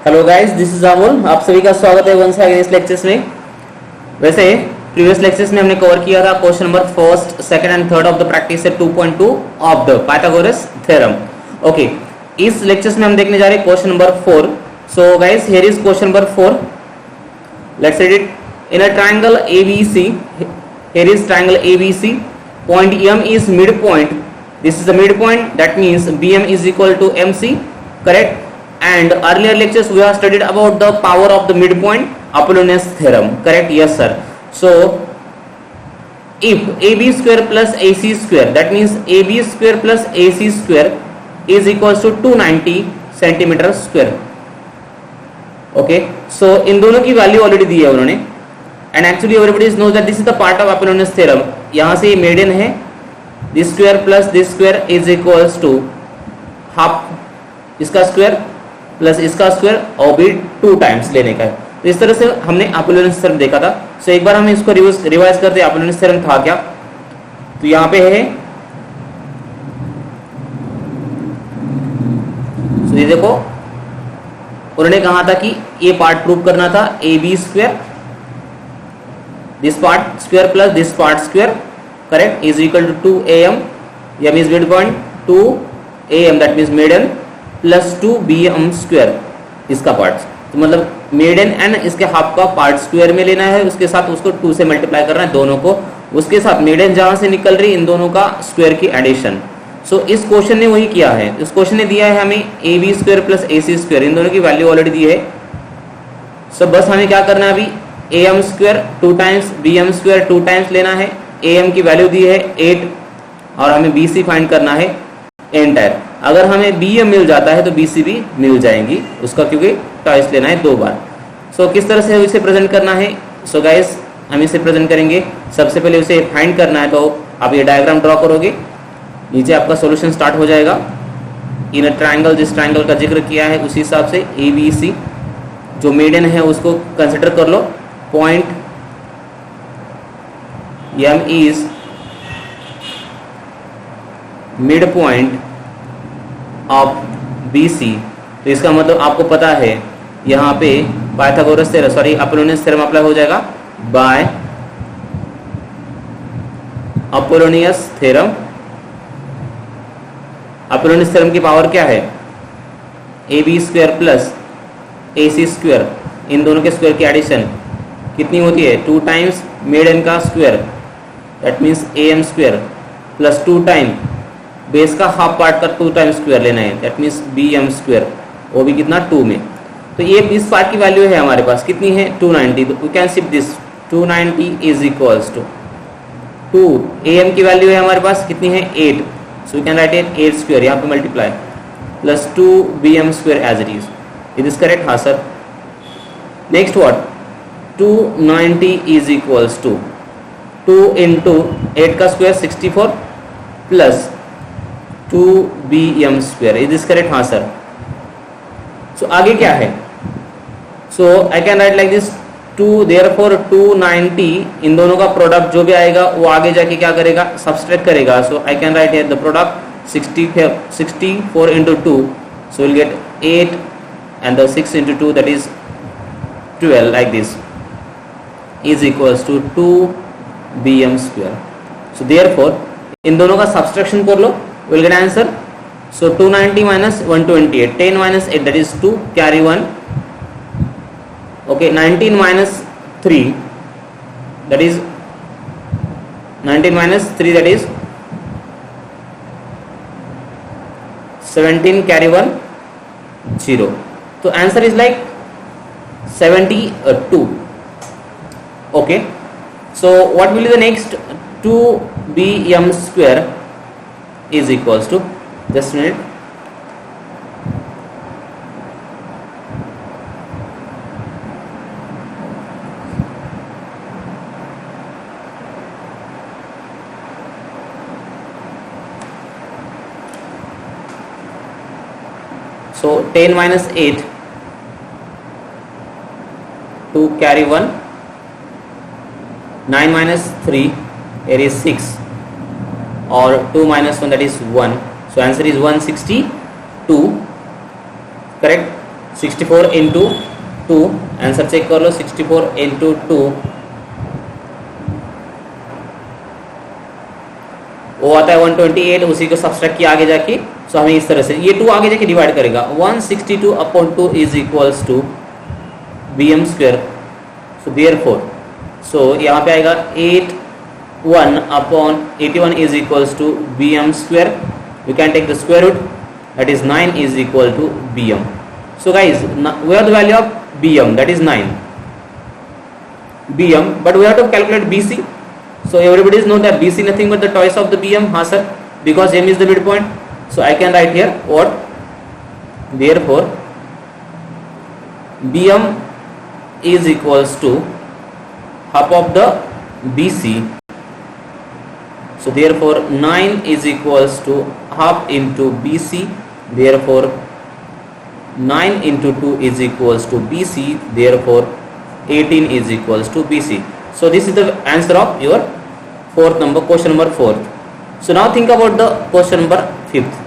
Hello guys, this is Amol. आप सभी का स्वागत है वंस अगेन इस लेक्चर्स में। वैसे प्रीवियस लेक्चर्स में हमने कवर किया था question number first, second and third of the practice set 2.2 of the Pythagoras theorem. Okay, इस लेक्चर्स में हम देखने जा रहे हैं question number 4। So guys, here is question number 4। Let's read it. In a triangle ABC, here is triangle ABC, point M is midpoint. This is the midpoint, that means BM is equal to MC, correct? And earlier lectures we have studied about the power of the midpoint, Apollonius theorem, correct? Yes sir. So if AB square plus AC square, that means AB square plus AC square is equals to 290 centimeter square. Okay, so इन दोनों की value already दी है उन्होंने, and actually everybody knows that this is the part of Apollonius theorem. यहाँ से ये maiden है, this square plus this square is equals to half इसका square plus इसका स्क्वायर और भी 2 टाइम्स लेने का है। तो इस तरह से हमने अपोलोनियस थ्योरम देखा था। सो एक बार हम इसको रिवाइज करते हैं। अपोलोनियस थ्योरम था क्या? तो यहाँ पे है, तो ये देखो उन्होंने कहा था कि ये पार्ट प्रूव करना था, A B square this part square plus this part square, correct, is equal to 2am, m is midpoint, 2am that means maiden plus 2bm square इसका पार्ट। तो मतलब मेडन एंड इसके हाफ का part square में लेना है, उसके साथ उसको 2 से मल्टीप्लाई करना है दोनों को, उसके साथ मेडन जहां से निकल रही इन दोनों का स्क्वायर की एडिशन। सो इस क्वेश्चन ने वही किया है। इस क्वेश्चन ने दिया है हमें A B square plus A C square, इन दोनों की वैल्यू ऑलरेडी दी है। सो बस हमें क्या करना है अभी, am square 2 times bm square 2 times लेना है। am की वैल्यू दी है 8 और हमें bc फाइंड करना है एंटायर। अगर हमें bm मिल जाता है तो bc भी मिल जाएंगी उसका, क्योंकि टॉइस लेना है 2 बार। सो किस तरह से इसे प्रेजेंट करना है? सो गाइस, हम इसे प्रेजेंट करेंगे। सबसे पहले उसे फाइंड करना है, तो आप ये डायग्राम ड्रॉ करोगे, नीचे आपका सॉल्यूशन स्टार्ट हो जाएगा। इन अ ट्रायंगल, जिस ट्रायंगल का जिक्र किया है उसी हिसाब से ABC जो मेडन है उसको कंसिडर कर लो। Point M is mid point of BC। तो इसका मतलब आपको पता है यहाँ पे Pythagoras theorem, sorry Apollonius theorem apply हो जाएगा by Apollonius theorem. Apollonius theorem की पावर क्या है? AB square plus AC square, इन दोनों के स्क्वायर की एडिशन कितनी होती है? 2 टाइम्स मेडन का square, that means am square plus 2 time base का हाफ पार्ट का 2 टाइम्स स्क्वायर लेना है, दैट मीन्स bm स्क्वायर, वो भी कितना 2 में। तो ये इस पार्ट की वैल्यू है हमारे पास कितनी है? 290। We can shift this 290 is equals to 2 am की वैल्यू है हमारे पास कितनी है? 8। So we can write it 8 square, यहाँ पे multiply plus 2 bm square as it is. It is correct? हाँ sir. Next what? 290 is equals to 2 into 8 का स्क्वायर 64 प्लस 2bm square. Is this correct? हाँ सर। सो आगे क्या है? So I can right like this 2, therefore 290 इन दोनों का product जो भी आएगा वो आगे जाके क्या करेगा? सब्सट्रैक्ट करेगा। So I can write here the product 64 into 2, so we'll get 8 and the 6 into 2 that is 12 like this is equals to 2bm square. So therefore इन दोनों का सब्सट्रैक्शन कर लो, we'll get answer. So 290 minus 128, 10 minus 8 that is 2, carry 1. Okay, 19 minus 3 that is 19 minus 3 that is 17, carry 1 0. So answer is like 72. Okay, so what will be the next? 2bm square is equals to, just a minute, so 10 minus 8, 2 carry 1, 9 minus 3, here is 6, or 2 minus 1 that is 1. So answer is 162, correct? 64 into 2, answer check कर लो, 64 into 2 वो आता है 128, उसी को subtract किया आगे जाके। सो हमें इस तरह से ये 2 आगे जाके डिवाइड करेगा, 162 upon 2 is equals to bm square. So therefore यहाँ पे आएगा 81 upon 81 is equals to bm square. We can take the square root, that is 9 is equal to bm। So guys we have the value of bm, that is 9 bm, but we have to calculate bc. So everybody know that bc nothing but the twice of the bm, हाँ sir, because m is the midpoint. So I can write here what, therefore bm is equals to half of the bc. So therefore 9 is equals to half into bc, therefore 9 into 2 is equals to bc, therefore 18 is equals to bc. So this is the answer of your fourth number, question number 4. So now think about the question number 5th.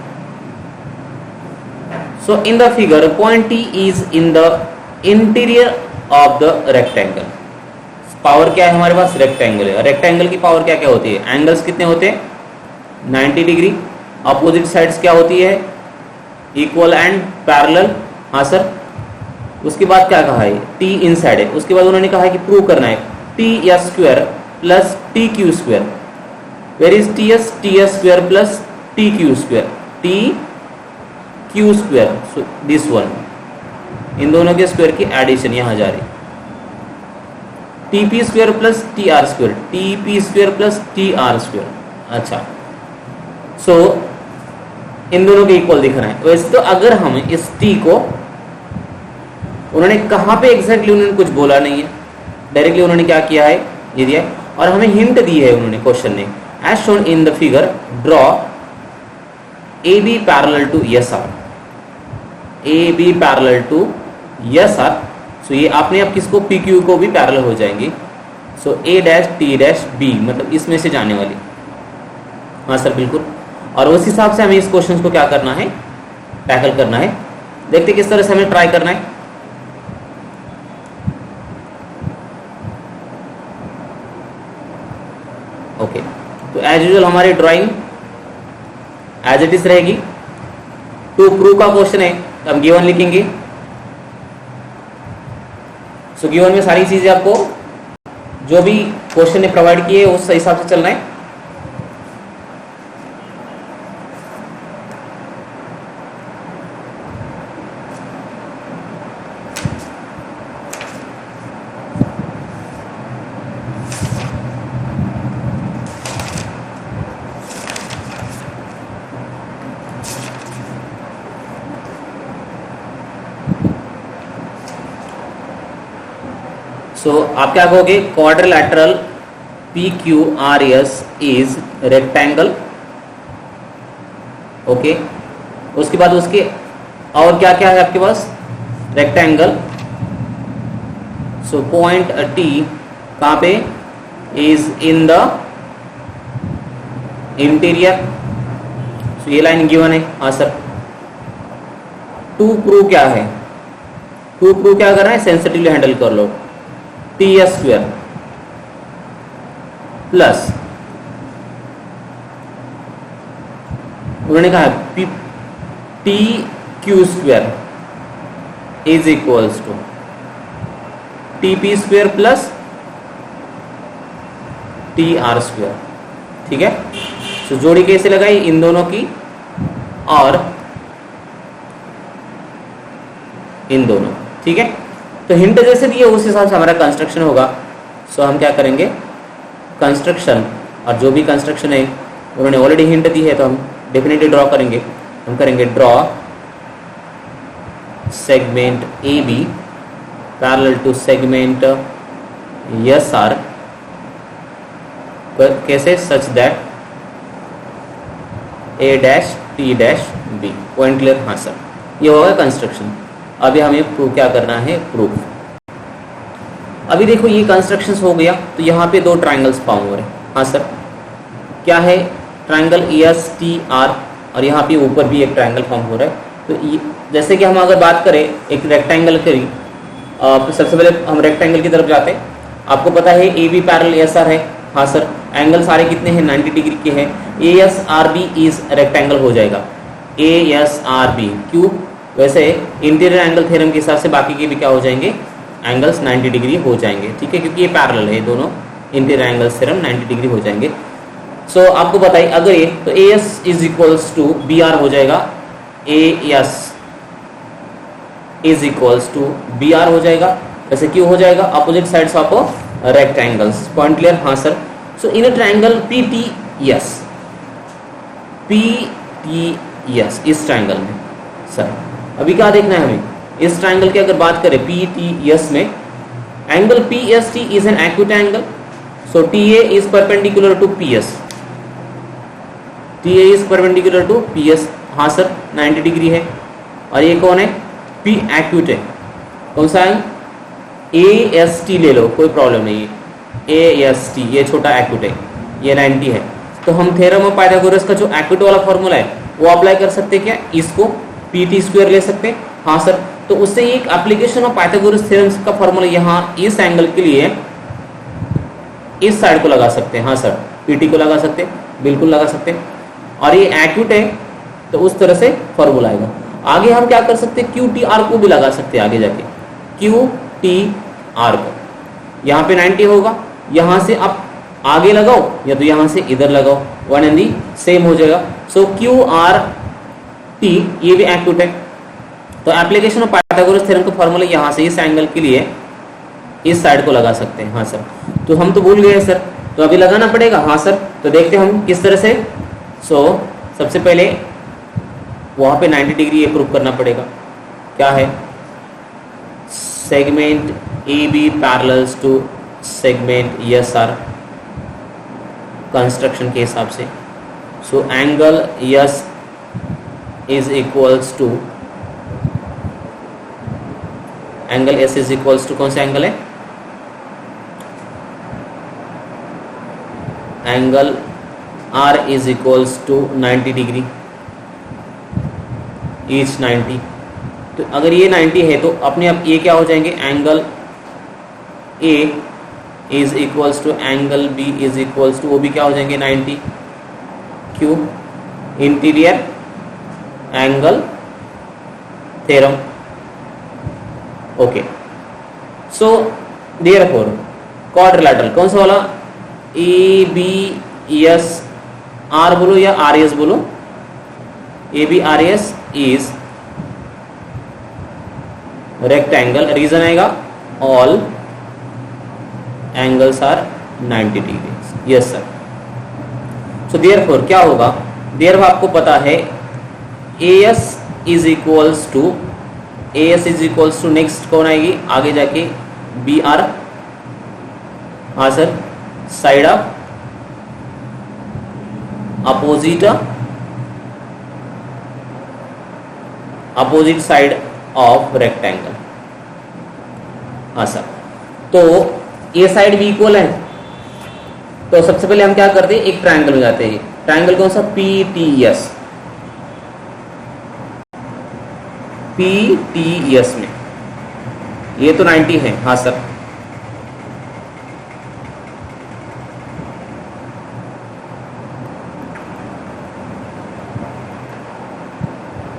So in the figure, point T is in the interior of the rectangle. Power क्या है हमारे पास, rectangle है। Rectangle की power क्या क्या होती है, angles कितने होते हैं, 90 डिग्री। अपोजिट साइड्स क्या होती है, इक्वल एंड पैरेलल, हाँ सर। उसके बाद क्या कहा है, टी इनसाइड है। उसके बाद उन्होंने कहा है कि प्रूव करना है T S square plus T Q square. Where is T S square plus T Q square, T Q square, so this one, इन दोनों के स्क्वायर की एडिशन यहां जा रही, T P square plus T R square, T P square plus T R square. अच्छा, so इन दोनों के इक्वल दिख रहा है। वैसे तो अगर हम इस टी को, उन्होंने कहां पे एग्जैक्टली उन्होंने कुछ बोला नहीं है, डायरेक्टली उन्होंने क्या किया है, ये दिया और हमें हिंट दी है उन्होंने क्वेश्चन ने, as shown in the figure draw A B parallel to S R, A B parallel to S R. So ये आपने अब किसको, पी क्यू को भी पैरेलल हो जाएंगी। सो ए डैश टी डैश बी, मतलब इसमें से जाने वाली, हाँ सर बिल्कुल। और उस हिसाब से हमें इस क्वेश्चन को क्या करना है, टैकल करना है। देखते किस तरह से हमें ट्राई करना है। ओके, तो एज यूजुअल हमारी ड्राइंग एज इट इज रहेगी। टू प्रूव का क्वेश्चन है, तो हम गिवन लिखेंगे। सो गिवन में सारी चीजें आपको जो भी क्वेश्चन ने प्रोवाइड किए उस हिसाब से चलना है। सो आप क्या कहोगे, quadrilateral P Q R S is rectangle. Okay, उसके बाद उसके और क्या क्या है आपके पास, रेक्टेंगल। सो पॉइंट टी कहां पे, इज इन द इंटीरियर। सो ये लाइन गिवन है, हाँ सर। टू प्रूव क्या है, टू प्रूव क्या करना है, सेंसिटिवली हैंडल कर लो, टी एस स्क्वायर प्लस, उन्होंने कहा T Q square is equals to T P square plus T R square. ठीक है, तो जोड़ी कैसे लगाई इन दोनों की और इन दोनों। ठीक है, तो हिंट जैसे दिए उस हिसाब से हमारा कंस्ट्रक्शन होगा। सो हम क्या करेंगे, कंस्ट्रक्शन, और जो भी कंस्ट्रक्शन है उन्होंने ऑलरेडी हिंट दी है तो हम डेफिनेटली ड्रॉ करेंगे। हम करेंगे draw segment A B parallel to segment S R, कैसे, such that A dash T dash B. Point clear, हाँ सर, ये होगा कंस्ट्रक्शन। अभी हमें प्रूव क्या करना है, प्रूफ। अभी देखो ये कंस्ट्रक्शंस हो गया, तो यहाँ पे दो ट्राइंगल्स फॉर्म हो रहे हैं, हाँ सर। क्या है, ट्राइंगल एस टी आर, और यहाँ पे ऊपर भी एक ट्राइंगल फॉर्म हो रहा है। तो जैसे कि हम अगर बात करें एक रेक्टेंगल की, सबसे पहले हम रेक्टेंगल की तरफ जाते हैं। आपको पता है A B parallel S R है, हाँ सर। एंगल सारे कितने हैं, 90 डिग्री के हैं। A S R B is rectangle हो जाएगा, ए एस आर बी। क्यों, वैसे इंटीरियर एंगल थ्योरम के हिसाब से बाकी के भी क्या हो जाएंगे, एंगल्स 90 डिग्री हो जाएंगे, ठीक है, क्योंकि ये पैरेलल है दोनों, इंटीरियर एंगल थ्योरम 90 डिग्री हो जाएंगे। सो आपको बताइए अगर ये, तो A S is equals to B R हो जाएगा, A S is equals to B R हो जाएगा। वैसे क्यों हो जाएगा, opposite sides of rectangles. Point clear, हाँ sir. So in a triangle P T S, P T S, इस ट्रायंगल में सर अभी क्या देखना है हमें, इस ट्रायंगल की अगर बात करें पी टी एस में, angle P S T is an acute angle. So T A is perpendicular to P S, T A is perpendicular to P S, हाँ सर 90 डिग्री है। और ये कौन है, पी एक्यूट है, कौन सा है, ए एस टी ले लो, कोई प्रॉब्लम नहीं है, ए एस टी ये छोटा एक्यूट है, ये 90 है। तो हम थ्योरम ऑफ पाइथागोरस का जो एक्यूट वाला फॉर्मूला है वो अप्लाई कर सकते हैं क्या, इसको पी टी स्क्वायर ले सकते हैं, हाँ सर। तो उससे एक एप्लीकेशन ऑफ पाइथागोरस थ्योरम का फॉर्मूला यहाँ इस एंगल के लिए इस साइड को लगा सकते हैं, हाँ सर, पीटी को लगा सकते हैं, बिल्कुल लगा सकते हैं। और ये एक्यूट है तो उस तरह से फॉर्मूला आएगा। आगे हम क्या कर सकते हैं, क्यू टी आर को भी लगा सकते हैं आगे जाके, क्यू टी आर को, यहाँ पे 90 होगा, यहाँ से आप आगे लगाओ या तो यहाँ से इधर लगाओ, वन एंड दी सेम हो जाएगा। सो क्यू आर टी ये भी एक्यूट है। तो एप्लीकेशन ऑफ पाइथागोरस थ्योरम का फॉर्मूला यहाँ से इस एंगल के लिए इस साइड को लगा सकते हैं, हाँ सर। तो हम तो भूल गए सर, तो अभी लगाना पड़ेगा, हाँ सर। तो देखते हैं हम किस तरह से। सो सबसे पहले वहाँ पे 90 डिग्री ये प्रूव करना पड़ेगा, क्या है, segment A B parallels to segment S R construction के हिसाब से। So angle S is equals to, angle S is equals to कौन सा एंगल है, angle R is equals to 90 degree, each 90। तो अगर ये 90 है तो अपने आप ये क्या हो जाएंगे, angle A is equals to angle B is equals to, वो भी क्या हो जाएंगे 90। क्यों, interior angle theorem, okay. So therefore quadrilateral कौन सा वाला, ए बी एस आर बोलो या आर एस बोलो, A B R S is rectangle, reason आएगा all angles are 90 degree, yes sir. So therefore क्या होगा, देयरफॉर आपको पता है A S is equals to, A S is equals to next कौन आएगी आगे जाके, बी आर, हाँ sir, side of opposite side of rectangle, हाँ सर। तो ये साइड भी इक्वल है, तो सबसे पहले हम क्या करते हैं, एक ट्रायंगल में जाते हैं। ट्रायंगल कौन सा, P T S, P T S में ये तो 90 है, हाँ सर।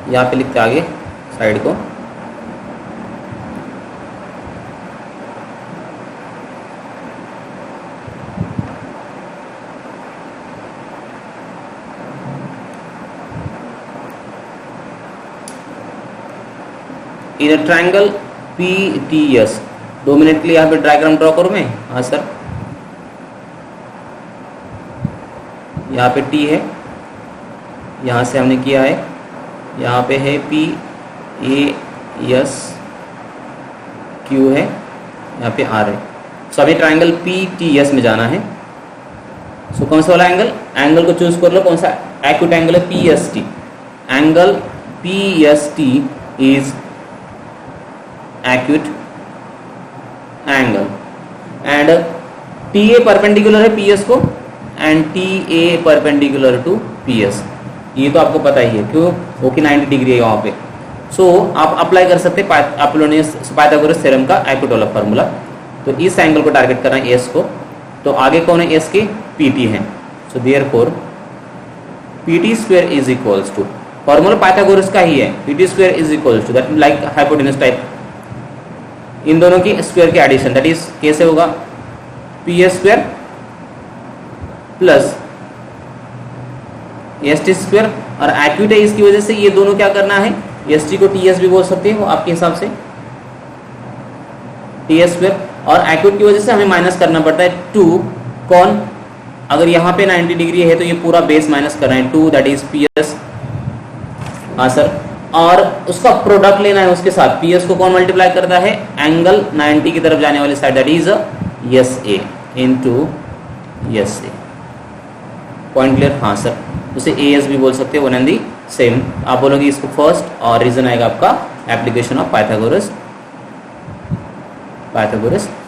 यहाँ पे लिखते आगे साइड को, in a triangle P T S. 2 minute के लिए यहाँ पे डायग्राम ड्रॉ करूँ मैं, हाँ सर। यहाँ पे टी है, यहाँ से हमने किया है, यहाँ पे है पी ए एस, क्यू है, यहाँ पे आर है। सो अभी ट्रायंगल पी टी एस में जाना है। सो कौन सा वाला एंगल, एंगल को चूज कर लो, कौन सा एक्यूट एंगल है, P S T. Angle P S T is acute angle and T A perpendicular है पी एस को and T A perpendicular to P S. ये तो आपको पता ही है, क्यों, वो कि 90 डिग्री है यहाँ पे। सो आप अप्लाई कर सकते हैं अपोलोनियस पाइथागोरस थ्योरम का इक्विटोरियल फार्मूला। तो इस एंगल को टारगेट करना है एस को, तो आगे कौन है एस के, पीटी है। So therefore PT square is equals to, formula Pythagoras का ही है, PT square is equals to that like hypotenuse type, इन दोनों की स्क्वायर के एडिशन, दैट इज कैसे होगा, P S square plus S T square, और एक्यूट है इसकी वजह से ये दोनों क्या करना है, एस टी को टी एस भी बोल सकते हो आपके हिसाब से, टी एस स्क्वायर, और एक्यूट की वजह से हमें माइनस करना पड़ता है 2, कौन, अगर यहाँ पे 90 डिग्री है तो ये पूरा बेस माइनस करना है 2, दैट इज पी एस। हाँ सर, और उसका प्रोडक्ट लेना है उसके साथ, पी एस को कौन मल्टीप्लाई करता है, एंगल 90 की तरफ जाने वाली side, that is S A into S A. Point clear, हाँ सर, उसे ए एस भी बोल सकते हो, वन एंड दी सेम। आप बोलोगे इसको फर्स्ट, और रीजन आएगा आपका एप्लीकेशन ऑफ पाइथागोरस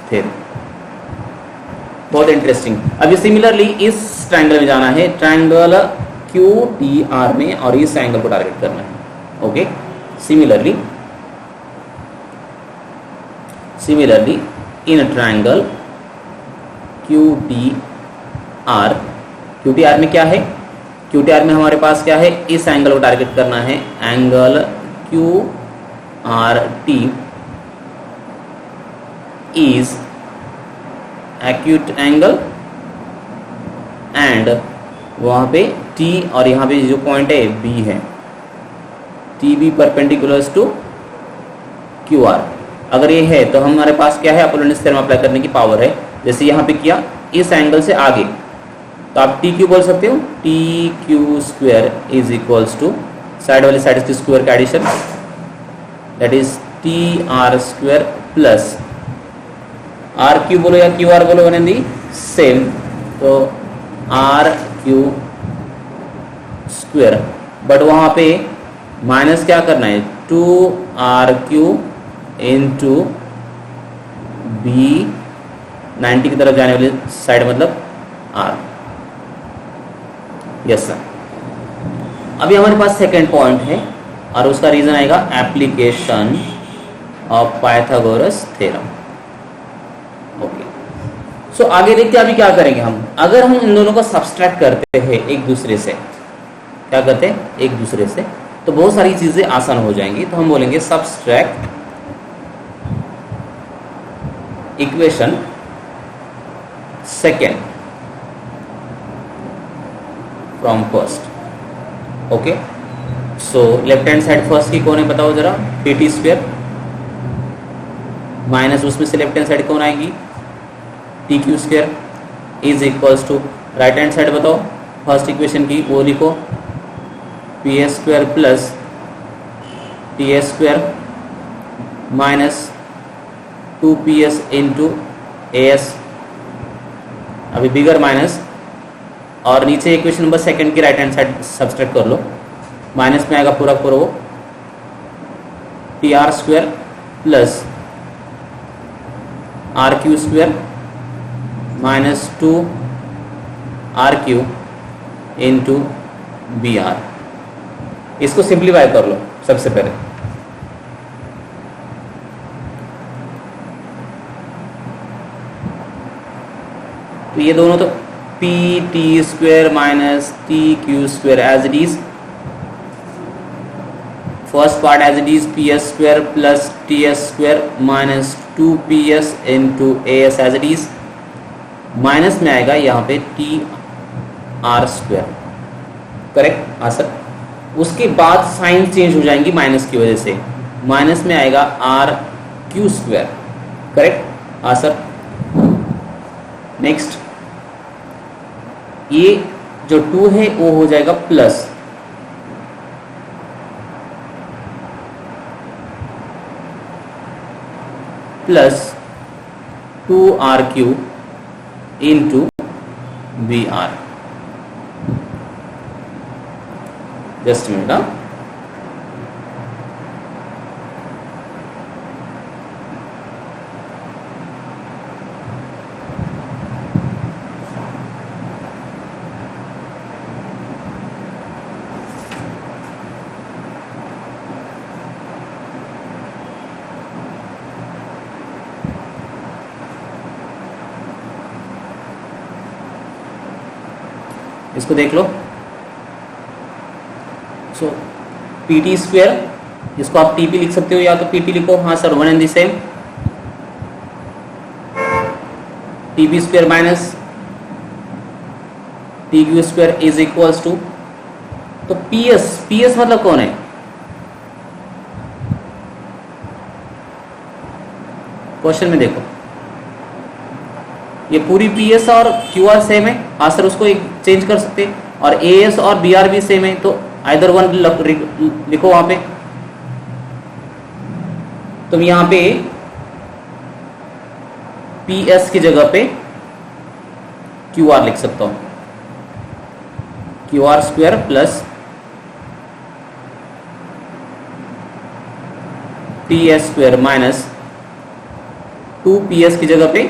थ्योरम। बहुत इंटरेस्टिंग। अभी सिमिलरली इस ट्रायंगल में जाना है, ट्रायंगल क्यू टी आर में, और इस एंगल को टारगेट करना है। Okay, similarly in triangle Q T R में क्या है, क्यू टी आर में हमारे पास क्या है, इस एंगल को टारगेट करना है, angle Q R T is acute angle, and वहां पे T और यहाँ पे जो पॉइंट है B है, T B perpendicular to Q R. अगर ये है तो हमारे पास क्या है, अपोलोनियस थ्योरम अप्लाई करने की पावर है। जैसे यहाँ पे किया, इस एंगल से आगे, तो आप टी क्यू बोल सकते हो, T Q square is equals to side वाली साइड की स्क्वायर का addition, that is T R square plus R Q बोलो या क्यू आर बोलो, वन दी सेम, तो आर क्यू स्क्वायर, बट वहां पे माइनस क्या करना है, 2 RQ इंटू बी, 90 की तरफ जाने वाली साइड मतलब R। Yes sir. अभी हमारे पास सेकेंड पॉइंट है, और उसका रीजन आएगा application of Pythagoras theorem. Okay, so आगे देखते हैं अभी क्या करेंगे हम। अगर हम इन दोनों को सब्सट्रैक्ट करते हैं एक दूसरे से, क्या करते हैं एक दूसरे से, तो बहुत सारी चीजें आसान हो जाएंगी। तो हम बोलेंगे subtract equation second from first. Okay, so left hand side first की कौन है बताओ जरा, पीटी स्क्वायर माइनस उसमें से लेफ्ट हैंड साइड कौन आएगी, T Q square is equals to right hand side बताओ फर्स्ट इक्वेशन की, वो लिखो P S square plus T S square minus 2PS into A S, अभी बिगर माइनस, और नीचे इक्वेशन नंबर सेकंड की राइट हैंड साइड सब्सट्रैक्ट कर लो, माइनस में आएगा पूरा पूरा वो T R square plus R Q square minus 2RQ into B R. इसको सिंप्लीफाई कर लो सबसे पहले, तो ये दोनों तो P T square minus T Q square as it is, first part as it is P S square plus T S square minus 2PS into A S as it is, minus में आएगा यहाँ पे T R square, correct. हाँ sir, उसके बाद sign change हो जाएंगी minus की वजह से, माइनस में आएगा आर क्यू स्क्वायर, करेक्ट। हाँ सर, नेक्स्ट ये जो 2 है वो हो जाएगा plus plus 2RQ into B R. Just minute, हाँ इसको देख लो। सो पीटी स्क्वायर, इसको आप टीपी लिख सकते हो या तो पीटी लिखो। हाँ sir, one and the same. TP square minus T Q square is equals to, तो पीएस, पीएस मतलब कौन है? क्वेश्चन में देखो, ये पूरी पीएस और क्यूआर सेम है। हाँ सर, उसको एक चेंज कर सकते हैं। और एएस और बीआर भी सेम है, तो आइदर वन लिखो वहां पे। तुम यहां पे पीएस की जगह पे क्यूआर लिख सकता हूं। QR square plus TS square minus 2PS की जगह पे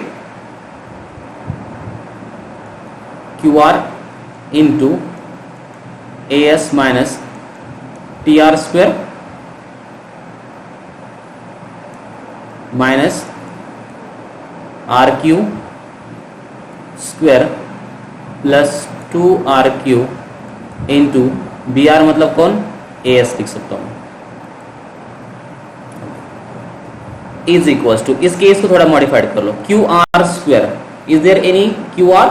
QR into AS minus TR square minus RQ square plus 2RQ into BR मतलब कौन? AS लिख सकता हूं। इज इक्वल्स टू, इस केस को थोड़ा मॉडिफाइड कर लो। QR square, is there any QR?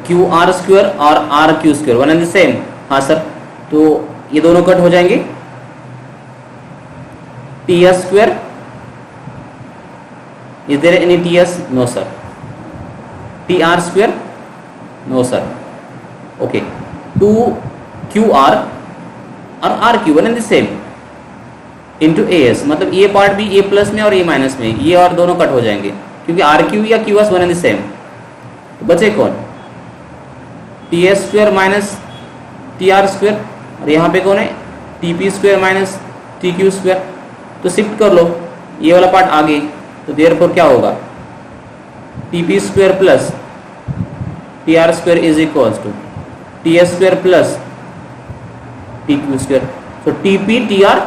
QR square और RQ square one and the same. हाँ सर, तो ये दोनों कट हो जाएंगे। TS square, is there any TS? No sir. TR square? No sir. Okay, 2QR और RQ one and the same into AS, मतलब ये पार्ट भी A प्लस में और A माइनस में, ये और दोनों कट हो जाएंगे क्योंकि RQ या QS one and the same. तो बचे कौन? TS square minus TR square, और यहाँ पे कौन है? TP square minus TQ square. तो शिफ्ट कर लो ये वाला पार्ट आगे, तो देयरफॉर क्या होगा? TP square plus TR square is equals to TS square plus TQ square. तो TP TR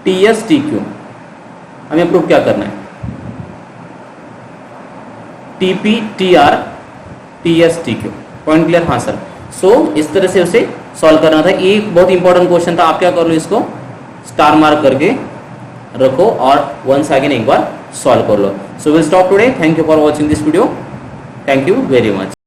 TS TQ, हमें प्रूफ क्या करना है? TP TR TS TQ। Point clear? हाँ सर। सो इस तरह से उसे सॉल्व करना था। ये बहुत इंपॉर्टेंट क्वेश्चन था। आप क्या कर लो, इसको स्टार मार्क करके रखो और वंस अगेन एक बार सॉल्व कर लो। So will stop today. Thank you for watching this video. Thank you very much.